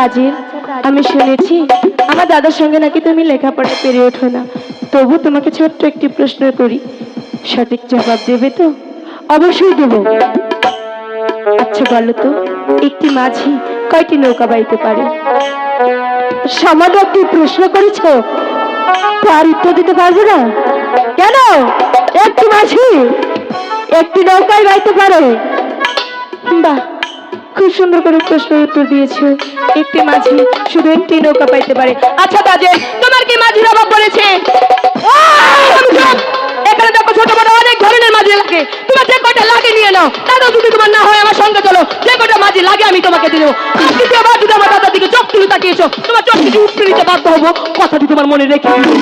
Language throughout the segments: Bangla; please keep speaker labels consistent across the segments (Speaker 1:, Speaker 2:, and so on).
Speaker 1: তাজিল, আমি শুনেছি আমার দাদার সঙ্গে নাকি তুমি লেখাপড়া পেরে ওঠো না। তবু তোমাকে ছোট্ট একটি প্রশ্ন করি, সঠিক জবাব দেবে তো?
Speaker 2: অবশ্যই দেব।
Speaker 1: আচ্ছা বলো তো, একটি মাঝি কয়টি নৌকা বাইতে পারে?
Speaker 2: সামান্য একটি প্রশ্ন করেছ, তার উত্তর দিতে পারবো না? কেন? একটি মাঝি একটি নৌকায় বাইতে পারে।
Speaker 1: বাহ, খুব সুন্দর করে প্রশ্নের উত্তর দিয়েছো। একটি মাঝি শুধু একটি নৌকা পাইতে পারে। আচ্ছা তাজেল, তোমার কি মাঝির অভাব পড়েছে? এখানে দেখো ছোট বড় অনেক ধরনের মাঝি লাগে, তোমার যে কটা লাগে নিয়ে নাও। দাদা যদি তোমার না হয় আমার সঙ্গে চলো, যে কটা মাঝি লাগে আমি তোমাকে দিয়ে দেবো। দ্বিতীয়বার যদি আমার দাদার দিকে চোখ তুলে তাকিয়েছো, তোমার চোখ থেকে উঠতে নিতে বাধ্য হবো, কথাটি তোমার মনে রেখে দিও।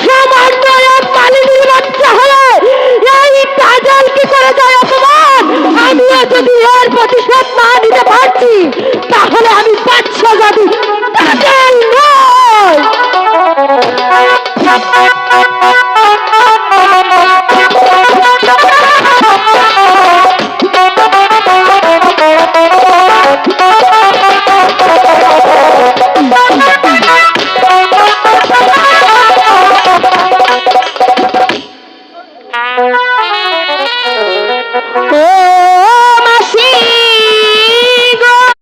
Speaker 2: সামান্য এক মালিনীর বাচ্চা হলে এই কাজল কি করে যায় অপমান? আমিও যদি এর প্রতিশোধ না নিতে পারছি, তাহলে আমি বাচ্চা জাতি কাজল নয়। ও